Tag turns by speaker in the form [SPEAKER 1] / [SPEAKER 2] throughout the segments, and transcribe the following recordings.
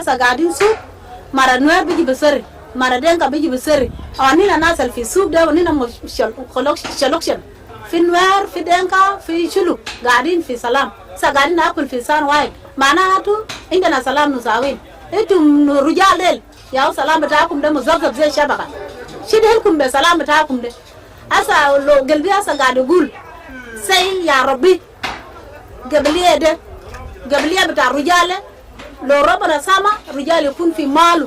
[SPEAKER 1] asa gadin su mara nuer biji beseri mara denga biji beseri awani na nasal fi sub da wani na shaloktion fi nuer fi denga fi chulu gadin fi salam sa gadin akul fi san wai mana hatu inda na salam nu sawin etum rujal del ya salam batakum da muzazzab zai shabaka shi da helkum be salam batakum de asa lo gelbi asa gadu gul sai ya rabbi gabliye de gabliye bata rujale lo robana sama rujale kun fi malu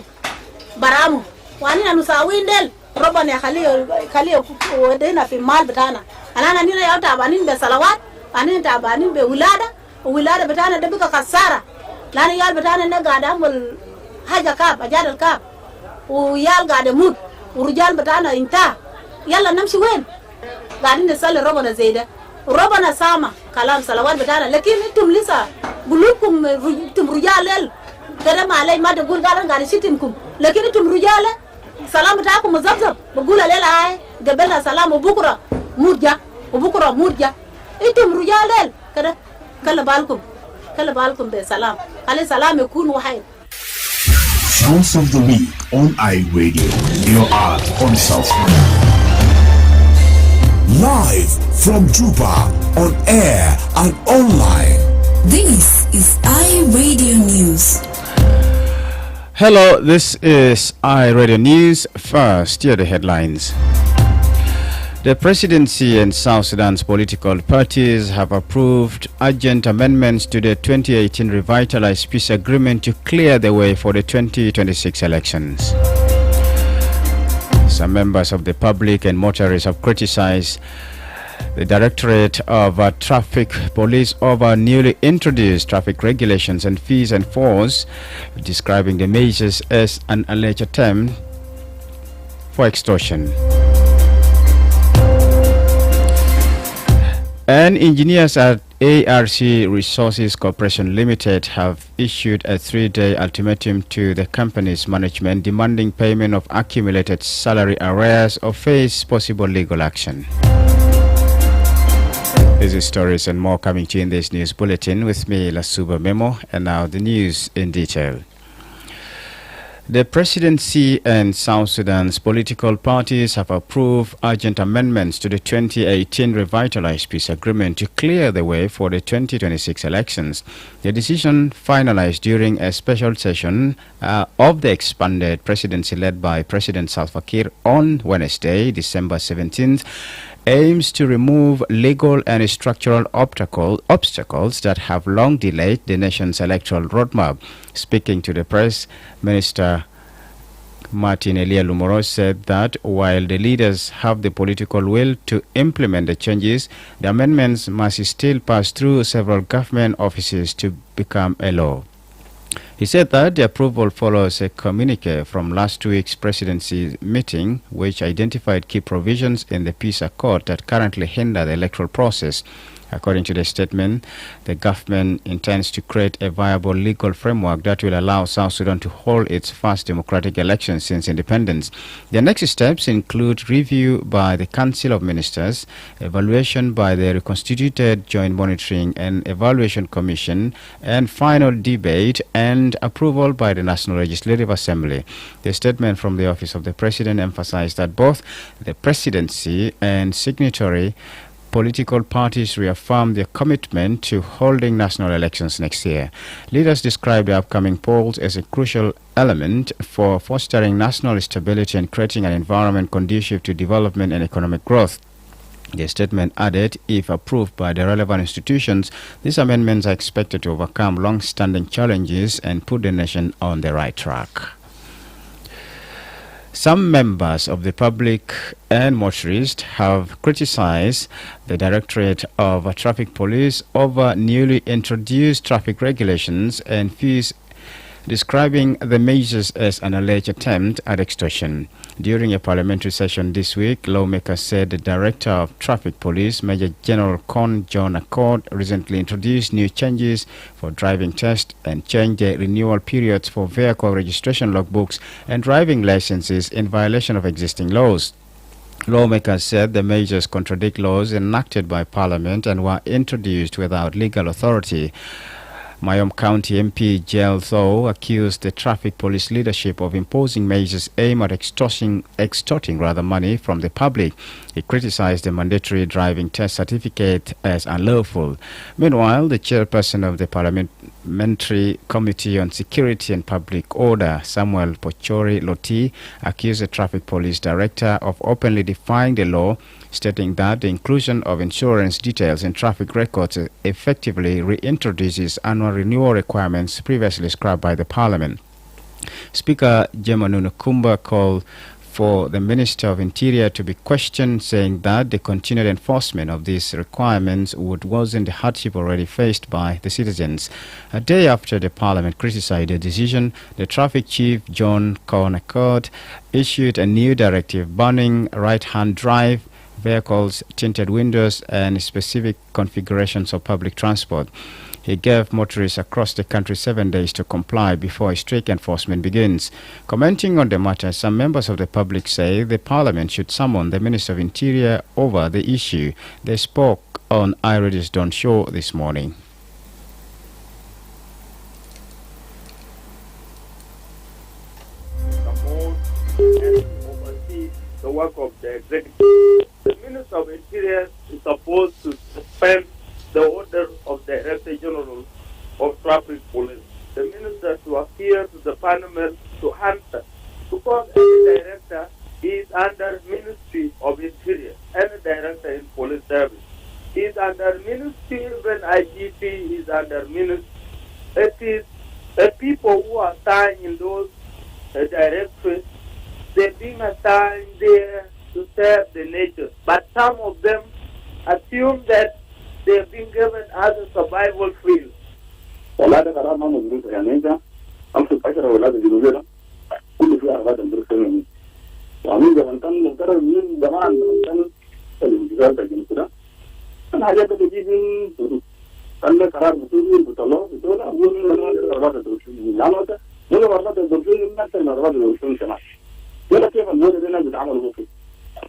[SPEAKER 1] baramu wani na nusawin del robana khali wadena fi mal batana anana nina ya tabanin be salawat anin tabanin be wilada batana da bika kasara lani yal batana na gada mul haja kab ajadal kab ويال قاعد يموت ورجال بتاعنا انتهى يلا نمشي وين قاعدين نصلي ربنا زيدا وربنا سامع كلام صلوات بتاعنا لكن انتم لسه قلوبكم انتم رجال كده ما علي ما تقول قاعد يشتمكم لكن انتم رجال سلام بتاعكم مزبزب بقول عليه هاي قبلها سلام وبكره مرجع وبكره مرجع انتم رجال كده كلا بالكم بسلام خلي سلام يكون واحد.
[SPEAKER 2] Sounds of the Week on iRadio, your art on South. Live from Juba, on air and online.
[SPEAKER 3] This is iRadio News.
[SPEAKER 4] Hello, this is iRadio News. First, here are the headlines. The presidency and South Sudan's political parties have approved urgent amendments to the 2018 Revitalized Peace Agreement to clear the way for the 2026 elections. Some members of the public and motorists have criticized the Directorate of Traffic Police over newly introduced traffic regulations and fees and force, describing the measures as an alleged attempt for extortion. And engineers at ARC Resources Corporation Limited have issued a 3-day ultimatum to the company's management demanding payment of accumulated salary arrears or face possible legal action. These stories and more coming to you in this news bulletin with me, Lasuba Memo, and now the news in detail. The presidency and South Sudan's political parties have approved urgent amendments to the 2018 Revitalized Peace Agreement to clear the way for the 2026 elections. The decision, finalized during a special session of the expanded presidency led by President Salva Kiir on Wednesday, December 17th, aims to remove legal and structural obstacles that have long delayed the nation's electoral roadmap. Speaking to the press, Minister Martin Elia Lumoro said that while the leaders have the political will to implement the changes, the amendments must still pass through several government offices to become a law. He said that the approval follows a communique from last week's presidency meeting, which identified key provisions in the peace accord that currently hinder the electoral process. According to the statement, the government intends to create a viable legal framework that will allow South Sudan to hold its first democratic elections since independence. The next steps include review by the Council of Ministers, evaluation by the reconstituted Joint Monitoring and Evaluation Commission, and final debate and approval by the National Legislative Assembly. The statement from the Office of the President emphasized that both the presidency and signatory political parties reaffirmed their commitment to holding national elections next year. Leaders described the upcoming polls as a crucial element for fostering national stability and creating an environment conducive to development and economic growth. The statement added, if approved by the relevant institutions, these amendments are expected to overcome long-standing challenges and put the nation on the right track. Some members of the public and motorists have criticized the Directorate of Traffic Police over newly introduced traffic regulations and fees, describing the measures as an alleged attempt at extortion. During a parliamentary session this week, lawmakers said the Director of Traffic Police, Major General Con John Accord, recently introduced new changes for driving tests and changed the renewal periods for vehicle registration logbooks and driving licenses in violation of existing laws. Lawmakers said the measures contradict laws enacted by Parliament and were introduced without legal authority. Mayom County MP Jel Tho accused the traffic police leadership of imposing measures aimed at extorting money from the public. He criticized the mandatory driving test certificate as unlawful. Meanwhile, the chairperson of the Parliamentary Committee on Security and Public Order, Samuel Pochori Loti, accused the traffic police director of openly defying the law, stating that the inclusion of insurance details in traffic records effectively reintroduces annual renewal requirements previously scrapped by the Parliament. Speaker Jemanu Nukumba called for the Minister of Interior to be questioned, saying that the continued enforcement of these requirements would worsen the hardship already faced by the citizens. A day after the Parliament criticized the decision, the Traffic Chief, John Cornacourt, issued a new directive banning right-hand drive vehicles, tinted windows, and specific configurations of public transport. He gave motorists across the country 7 days to comply before strict enforcement begins. Commenting on the matter, some members of the public say the Parliament should summon the Minister of Interior over the issue. They spoke on iRadio's Dawn Show this morning.
[SPEAKER 5] The work of the executive. The Minister of Interior is supposed to suspend the order of the Director General of Traffic Police. The Minister to appear to the Parliament to answer, because any director is under Ministry of Interior, any director in police service is under Ministry, even IGP is under Ministry. It is the people who are assigned in those directorates. They're being assigned there to serve the nation. But some of them assume that they're being given as a survival field.
[SPEAKER 6] ولا كيف الناس اللي ناس بيتعاملوا فيه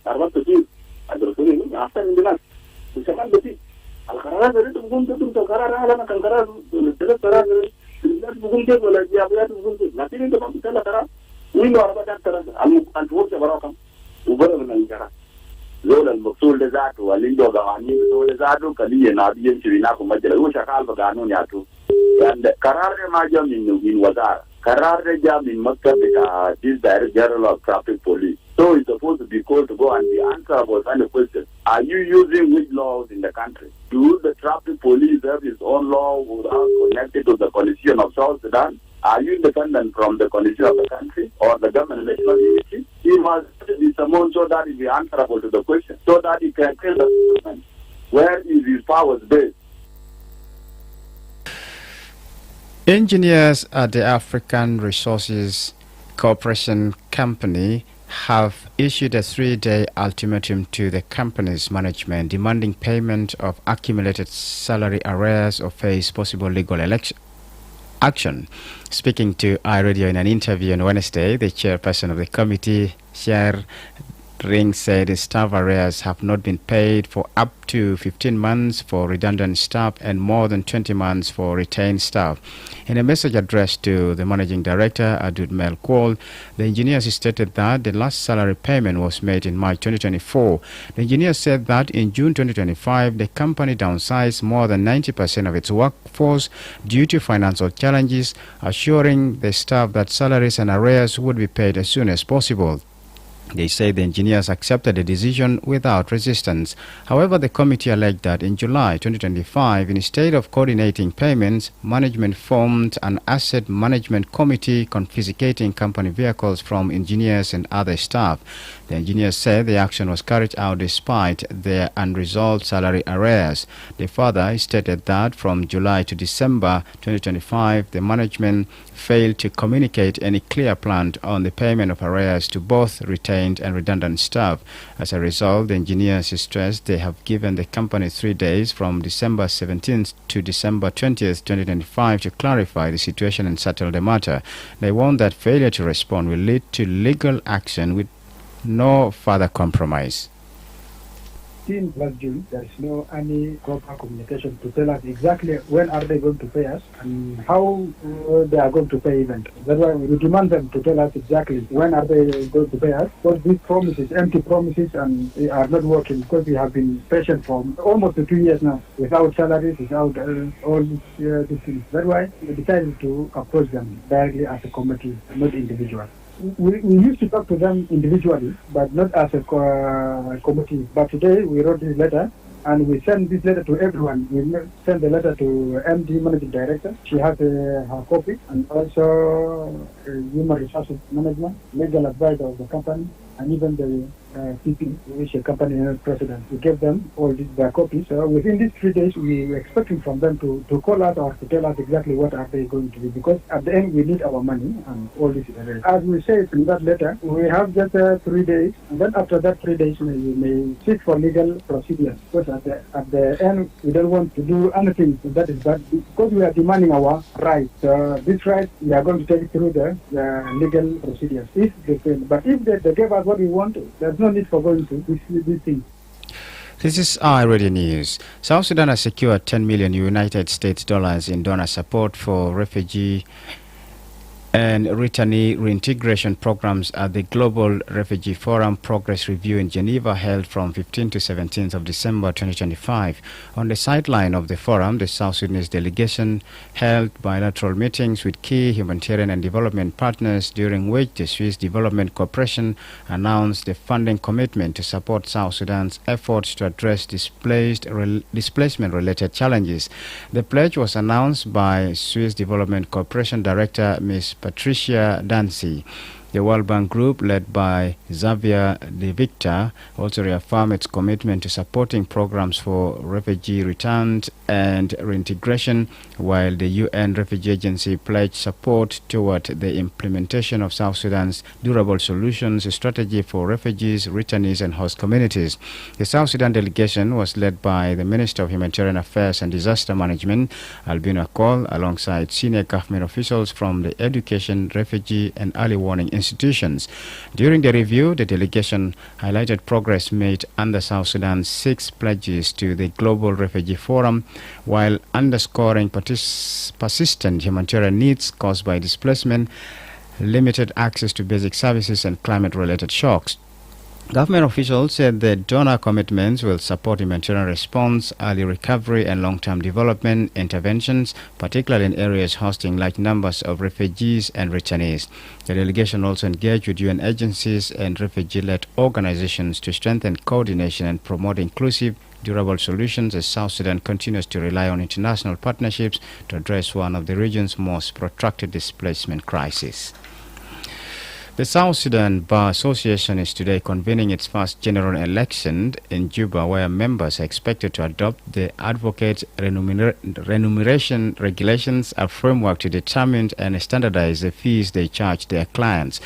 [SPEAKER 6] عرفت كيف ادرسوني احسن من الناس وكمان بتي القرارات اللي تقوم تتم قرار على ما كان قرار قرار الناس بيقوم كيف ولا جابات بيقوم كيف لكن انت ما بتطلع قرار وين عرفت ترى الفرصه براكم وبره من القرار لولا المقصود لذاته واللي عنده قوانين دول ذاته كليه ناديه شيناكم مجلس هو شغال بقانون ياتو يعني قرار ما جاء من وزاره قرار جاء من مكتب this Director General of Traffic Police. So it's supposed to be called to go and be answerable on the question. Are you using which laws in the country? Do the traffic police have its own law without connected to the Constitution of South Sudan? Are you independent from the Constitution of the country or the government national unity? He must be summoned so that he be answerable to the question, so that he can tell the government where is his powers based.
[SPEAKER 4] Engineers at the African Resources Corporation Company have issued a 3-day ultimatum to the company's management demanding payment of accumulated salary arrears or face possible legal action. Speaking to iRadio in an interview on Wednesday, the chairperson of the committee, Sher Ring, said the staff arrears have not been paid for up to 15 months for redundant staff and more than 20 months for retained staff. In a message addressed to the managing director, Adud Melkwal, the engineers stated that the last salary payment was made in March 2024. The engineers said that in June 2025, the company downsized more than 90% of its workforce due to financial challenges, assuring the staff that salaries and arrears would be paid as soon as possible. They say the engineers accepted the decision without resistance. However, the committee alleged that in July 2025, instead of coordinating payments, management formed an asset management committee confiscating company vehicles from engineers and other staff. The engineers said the action was carried out despite their unresolved salary arrears. They further stated that from July to December 2025, the management failed to communicate any clear plan on the payment of arrears to both retained and redundant staff. As a result, the engineers stressed they have given the company 3 days from December 17th to December 20th, 2025 to clarify the situation and settle the matter. They warned that failure to respond will lead to legal action with no further compromise.
[SPEAKER 7] 15 plus June, there is no any proper communication to tell us exactly when are they going to pay us and how they are going to pay even. That's why we demand them to tell us exactly when are they going to pay us, because these promises, empty promises, and they are not working, because we have been patient for almost 2 years now without salaries, without all these things. That's why we decided to approach them directly as a committee, not individual. We used to talk to them individually, but not as a committee. But today we wrote this letter, and we sent this letter to everyone. We sent the letter to MD, Managing Director. She has her copy, and also Human Resources Management, legal advisor of the company, and even the PP, which is a company president. We gave them all their copies. So within these 3 days, we were expecting from them to call us or to tell us exactly what are they going to do, because at the end we need our money and all this. As we say in that letter, we have just 3 days, and then after that 3 days we may seek for legal procedures, because at the end we don't want to do anything that is bad, because we are demanding our rights. This right we are going to take it through the legal procedures if they fail. But if they give us what we want, there's no need for going to these things.
[SPEAKER 4] This is iRadio News. South Sudan has secured 10 million United States dollars in donor support for refugee and returnee reintegration programs at the Global Refugee Forum Progress Review in Geneva, held from 15 to 17th of December 2025. On the sideline of the forum, the South Sudanese delegation held bilateral meetings with key humanitarian and development partners, during which the Swiss Development Corporation announced the funding commitment to support South Sudan's efforts to address displacement-related challenges. The pledge was announced by Swiss Development Corporation Director Ms. Patricia Dancy. The World Bank Group, led by Xavier De Victor, also reaffirmed its commitment to supporting programs for refugee returns and reintegration, while the UN Refugee Agency pledged support toward the implementation of South Sudan's durable solutions strategy for refugees, returnees, and host communities. The South Sudan delegation was led by the Minister of Humanitarian Affairs and Disaster Management, Albino Akol, alongside senior government officials from the education, refugee, and early warning institutions. During the review, the delegation highlighted progress made under South Sudan's 6 pledges to the Global Refugee Forum, while underscoring persistent humanitarian needs caused by displacement, limited access to basic services, and climate-related shocks. Government officials said the donor commitments will support humanitarian response, early recovery, and long-term development interventions, particularly in areas hosting large numbers of refugees and returnees. The delegation also engaged with UN agencies and refugee-led organizations to strengthen coordination and promote inclusive, durable solutions as South Sudan continues to rely on international partnerships to address one of the region's most protracted displacement crises. The South Sudan Bar Association is today convening its first general election in Juba, where members are expected to adopt the advocate remuneration regulations, a framework to determine and standardize the fees they charge their clients.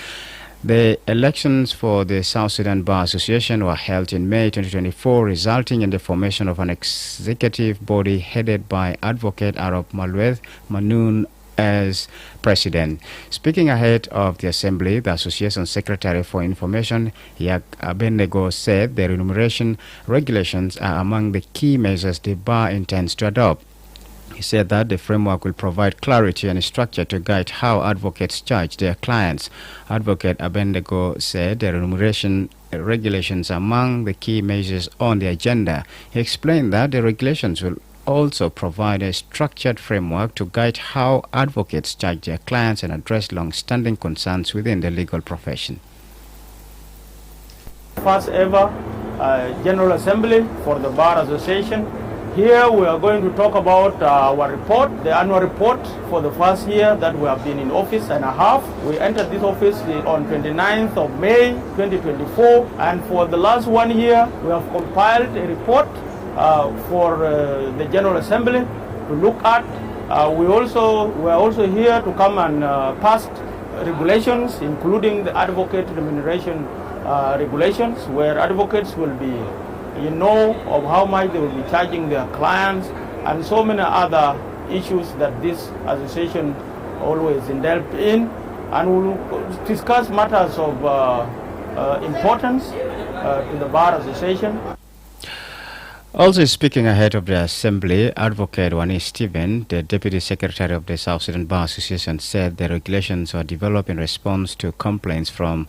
[SPEAKER 4] The elections for the South Sudan Bar Association were held in May 2024, resulting in the formation of an executive body headed by Advocate Arab Malweth Manoon as president. Speaking ahead of the assembly, the association secretary for information, Yak Abenego, said the remuneration regulations are among the key measures the bar intends to adopt. He said that the framework will provide clarity and structure to guide how advocates charge their clients. Advocate Abenego said the remuneration regulations are among the key measures on the agenda. He explained that the regulations will also provide a structured framework to guide how advocates charge their clients and address long-standing concerns within the legal profession.
[SPEAKER 8] First ever General Assembly for the Bar Association. Here we are going to talk about our report, the annual report for the first year that we have been in office and a half. We entered this office on 29th of May 2024, and for the last 1 year we have compiled a report for the General Assembly to look at. We are also here to come and pass regulations, including the advocate remuneration regulations, where advocates will be, of how much they will be charging their clients, and so many other issues that this association always indulged in, and we will discuss matters of importance to the Bar Association.
[SPEAKER 4] Also speaking ahead of the assembly, Advocate Wani Stephen, the Deputy Secretary of the South Sudan Bar Association, said the regulations were developed in response to complaints from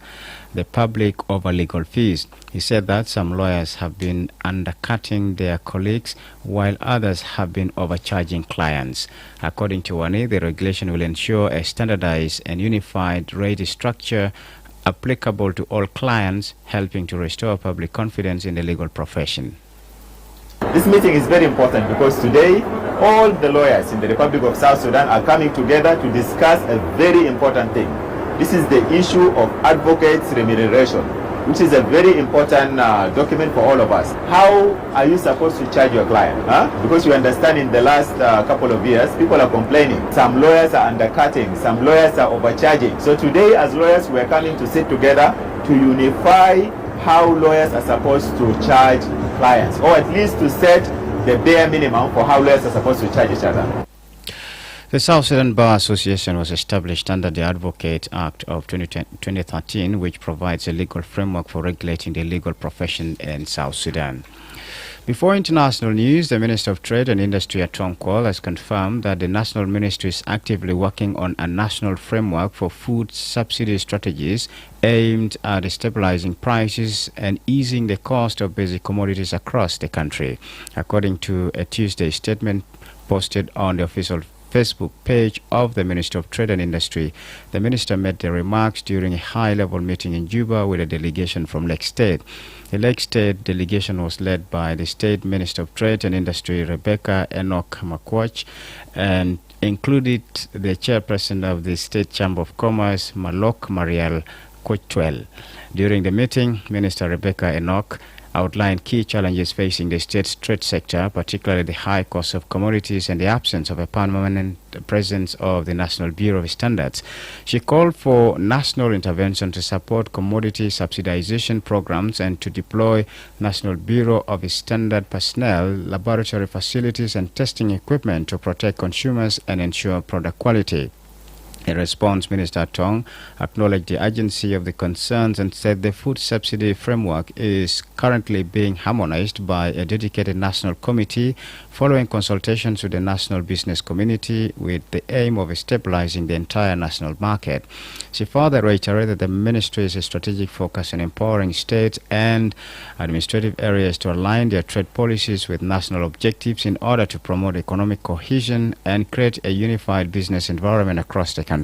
[SPEAKER 4] the public over legal fees. He said that some lawyers have been undercutting their colleagues while others have been overcharging clients. According to Wani, the regulation will ensure a standardized and unified rate structure applicable to all clients, helping to restore public confidence in the legal profession.
[SPEAKER 9] This meeting is very important because today all the lawyers in the Republic of South Sudan are coming together to discuss a very important thing. This is the issue of advocates' remuneration, which is a very important document for all of us. How are you supposed to charge your client? Because you understand in the last couple of years, people are complaining. Some lawyers are undercutting, some lawyers are overcharging. So today as lawyers, we are coming to sit together to unify how lawyers are supposed to charge clients, or at least to set the bare minimum for how lawyers are supposed to charge each other.
[SPEAKER 4] The South Sudan Bar Association was established under the Advocate Act of 2013, which provides a legal framework for regulating the legal profession in South Sudan. Before international news, the Minister of Trade and Industry at Tom Kwal has confirmed that the National Ministry is actively working on a national framework for food subsidy strategies aimed at stabilizing prices and easing the cost of basic commodities across the country. According to a Tuesday statement posted on the official Facebook page of the Minister of Trade and Industry, the minister made the remarks during a high-level meeting in Juba with a delegation from Lake State. The Lake State delegation was led by the State Minister of Trade and Industry, Rebecca Enoch Makwach, and included the chairperson of the State Chamber of Commerce, Malok Mariel Kochwell. During the meeting, Minister Rebecca Enoch outlined key challenges facing the state's trade sector, particularly the high cost of commodities and the absence of a permanent presence of the National Bureau of Standards. She called for national intervention to support commodity subsidization programs and to deploy National Bureau of Standard personnel, laboratory facilities and testing equipment to protect consumers and ensure product quality. In response, Minister Tong acknowledged the urgency of the concerns and said the food subsidy framework is currently being harmonized by a dedicated national committee following consultations with the national business community with the aim of stabilizing the entire national market. She further reiterated the ministry's strategic focus on empowering states and administrative areas to align their trade policies with national objectives in order to promote economic cohesion and create a unified business environment across the country.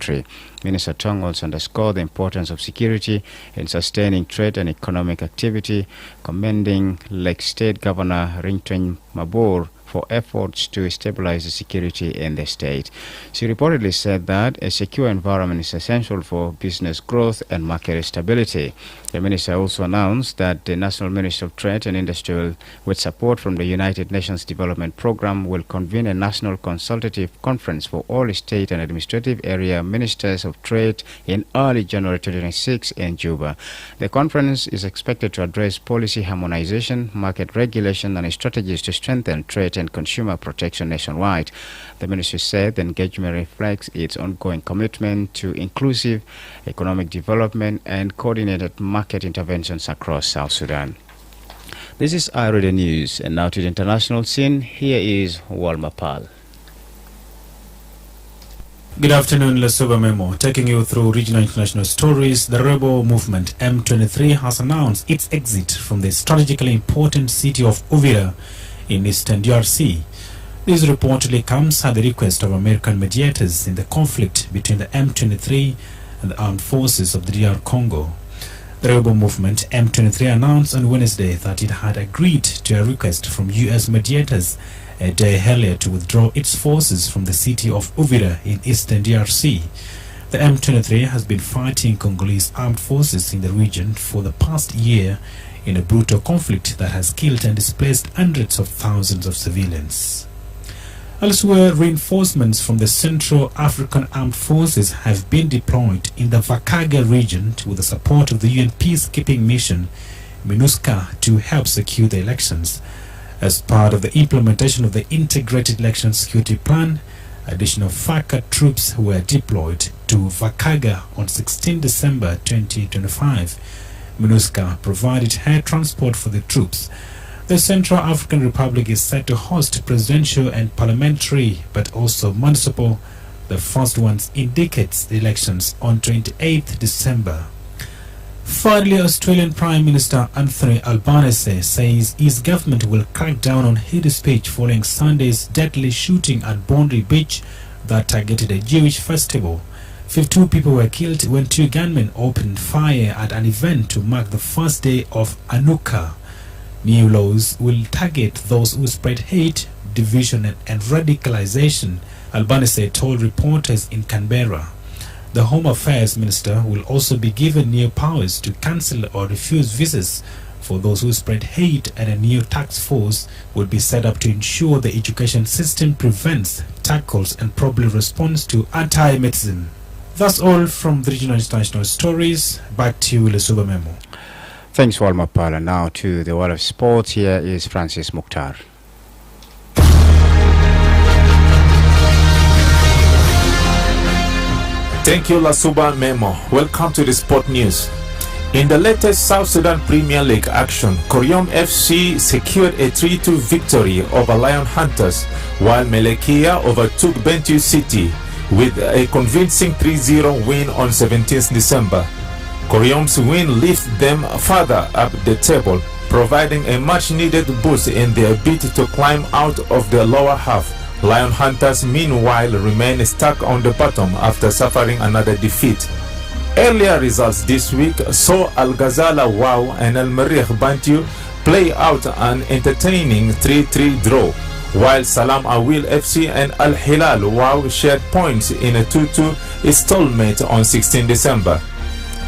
[SPEAKER 4] Minister Tong also underscored the importance of security in sustaining trade and economic activity, commending Lake State Governor Ringtwen Mabor for efforts to stabilize the security in the state. She reportedly said that a secure environment is essential for business growth and market stability. The minister also announced that the National Ministry of Trade and Industry, with support from the United Nations Development Programme, will convene a national consultative conference for all state and administrative area ministers of trade in early January 2026 in Juba. The conference is expected to address policy harmonization, market regulation, and strategies to strengthen trade and consumer protection nationwide. The ministry said the engagement reflects its ongoing commitment to inclusive economic development and coordinated market interventions across South Sudan. This is iRadio News, and now to the international scene. Here is Walma Pal.
[SPEAKER 10] Good afternoon, Lasuba Memo. Taking you through regional international stories, the rebel movement M23 has announced its exit from the strategically important city of Uvira in eastern DRC. This reportedly comes at the request of American mediators in the conflict between the M23 and the armed forces of the DR Congo. The rebel movement M23 announced on Wednesday that it had agreed to a request from U.S. mediators a day earlier to withdraw its forces from the city of Uvira in eastern DRC. The M23 has been fighting Congolese armed forces in the region for the past year in a brutal conflict that has killed and displaced hundreds of thousands of civilians. Elsewhere, reinforcements from the Central African Armed Forces have been deployed in the Vakaga region with the support of the UN peacekeeping mission MINUSCA to help secure the elections. As part of the implementation of the Integrated Election Security Plan, additional FACA troops were deployed to Vakaga on 16 December 2025. MINUSCA provided air transport for the troops. The Central African Republic is set to host presidential and parliamentary, but also municipal, the first ones in decades, elections on 28th December. Finally, Australian Prime Minister Anthony Albanese says his government will crack down on hate speech following Sunday's deadly shooting at Boundary Beach that targeted a Jewish festival. 52 people were killed when 2 gunmen opened fire at an event to mark the first day of Hanukkah. New laws will target those who spread hate, division and radicalization, Albanese told reporters in Canberra. The Home Affairs Minister will also be given new powers to cancel or refuse visas for those who spread hate, and a new task force would be set up to ensure the education system prevents, tackles and promptly responds to anti-Semitism. That's all from the regional international stories. Back to you, Lasuba Memo.
[SPEAKER 4] Thanks, Walma Pala. Now to the world of sports. Here is Francis Mukhtar.
[SPEAKER 11] Thank you, Lasuba Memo. Welcome to the Sport News. In the latest South Sudan Premier League action, Koryom FC secured a 3-2 victory over Lion Hunters, while Melekia overtook Bentiu City with a convincing 3-0 win on 17th December. Koryom's win lifts them further up the table, providing a much-needed boost in their bid to climb out of the lower half. Lion Hunters, meanwhile, remain stuck on the bottom after suffering another defeat. Earlier results this week saw Al Ghazala Wow and Al Marikh Bantiu play out an entertaining 3-3 draw, while Salam Awil FC and Al Hilal Wow shared points in a 2-2 stalemate on 16 December.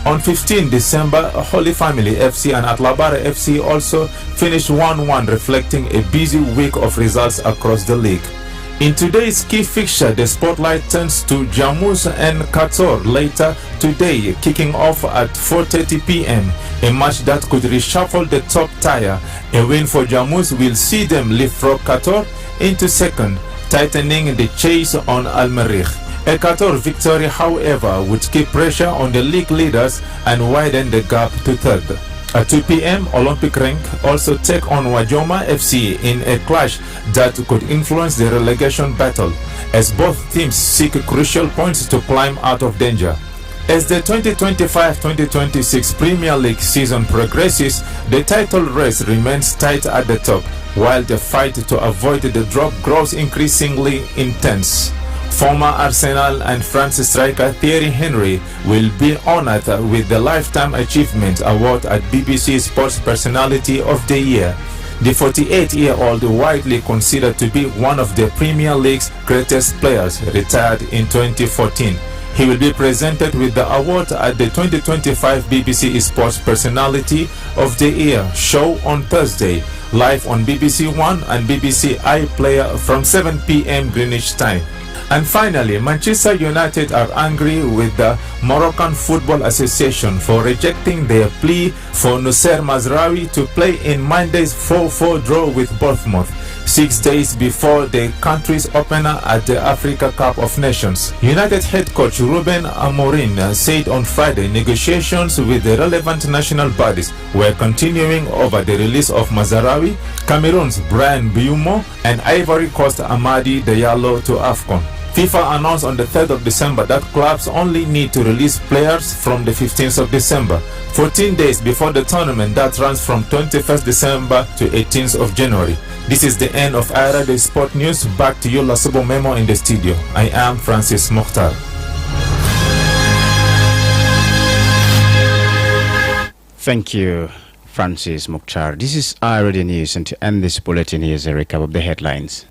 [SPEAKER 11] On 15 December, Holy Family FC and Atlabara FC also finished 1-1, reflecting a busy week of results across the league. In today's key fixture, the spotlight turns to Jammus and Qatar later today, kicking off at 4:30 p.m., a match that could reshuffle the top tier. A win for Jammus will see them leapfrog Qatar into second, tightening the chase on Al Marikh. A Qatar victory, however, would keep pressure on the league leaders and widen the gap to third. At 2 p.m., Olympic Rank also take on Wajoma FC in a clash that could influence the relegation battle, as both teams seek crucial points to climb out of danger. As the 2025-2026 Premier League season progresses, the title race remains tight at the top, while the fight to avoid the drop grows increasingly intense. Former Arsenal and France striker Thierry Henry will be honored with the Lifetime Achievement Award at BBC Sports Personality of the Year. The 48-year-old, widely considered to be one of the Premier League's greatest players, retired in 2014. He will be presented with the award at the 2025 BBC Sports Personality of the Year show on Thursday, live on BBC One and BBC iPlayer from 7 p.m. Greenwich time. And finally, Manchester United are angry with the Moroccan Football Association for rejecting their plea for Nusser Mazraoui to play in Monday's 4-4 draw with Bournemouth, 6 days before the country's opener at the Africa Cup of Nations. United head coach Ruben Amorim said on Friday negotiations with the relevant national bodies were continuing over the release of Mazraoui, Cameroon's Brian Mbeumo, and Ivory Coast Amadi Diallo to AFCON. FIFA announced on the 3rd of December that clubs only need to release players from the 15th of December, 14 days before the tournament that runs from 21st December to 18th of January. This is the end of IRA the Sport News. Back to you, Lasuba Memo in the studio. I am Francis Mukhtar.
[SPEAKER 4] Thank you, Francis Mukhtar. This is IRA the News, and to end this bulletin, here's a recap of the headlines.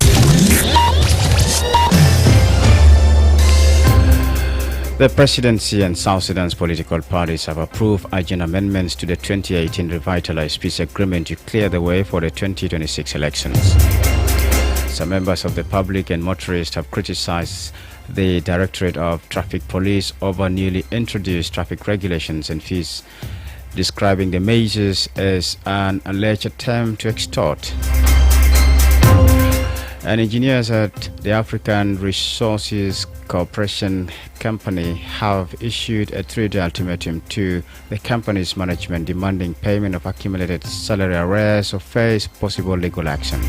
[SPEAKER 4] The presidency and South Sudan's political parties have approved urgent amendments to the 2018 Revitalized Peace Agreement to clear the way for the 2026 elections. Some members of the public and motorists have criticized the Directorate of Traffic Police over newly introduced traffic regulations and fees, describing the measures as an alleged attempt to extort. And engineers at the African Resources Corporation company have issued a 3-day ultimatum to the company's management demanding payment of accumulated salary arrears or face possible legal action.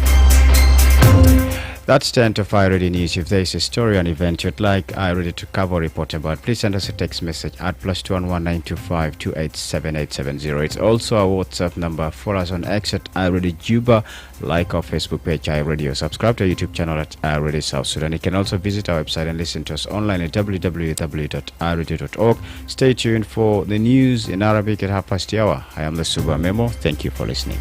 [SPEAKER 4] That's 10 to 5 ready news. If there is a story or an event you'd like iReady to cover or report about, please send us a text message at +211 925 287870. It's also our WhatsApp number. Follow us on X at iReady Juba. Like our Facebook page iRadio. Subscribe to our YouTube channel at iReady South Sudan. You can also visit our website and listen to us online at www.iradio.org. Stay tuned for the news in Arabic at 1:30. I am Lasuba Memo. Thank you for listening.